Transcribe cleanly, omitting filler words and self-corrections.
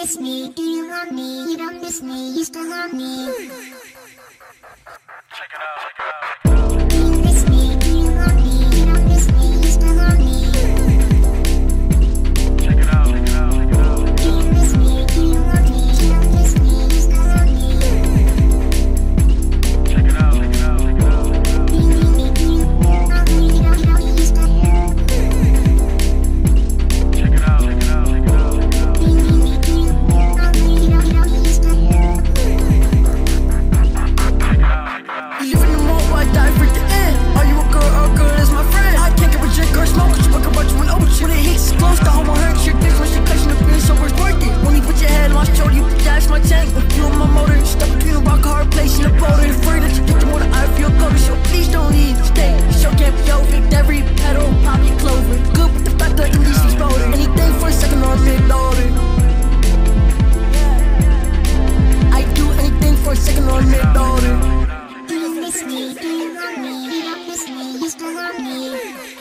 miss me? Do you want me? You don't miss me, you still love me. Check it out, check it out. Do you miss me? Do you want me? You don't miss me, you still love me. Check it out, check it out, check it out. Do you miss me? Do you want me? You don't miss me, you still love me. Check it out, check it out, check it out. Do you miss me? Do you want me? You don't miss me, you still love me. Check it out, check it out, check it out. Do you miss me? Do you want me? You don't miss me, you still love me. Even the more I die for the end. Are you a girl or a girl is my friend? I can't give a drink or smoke, cause you fuck about you when over shit. When it hits close, the homo hurts your bitch when she clutching the bitch, so it's worth it. When you put your head on my shoulder, you dash my tank. If you on my motor, stuck between a rock, a hard place and a boulder. Afraid that you get the water, I feel colder, so please don't leave. Stay, show can't be over. Every pedal, pop your clover. Good with the fact that at least he's bolder. Anything for a second or a mid-loader. I do anything for a second or a mid-loader. Do you miss me? Do you want me? You don't miss me, you still love me.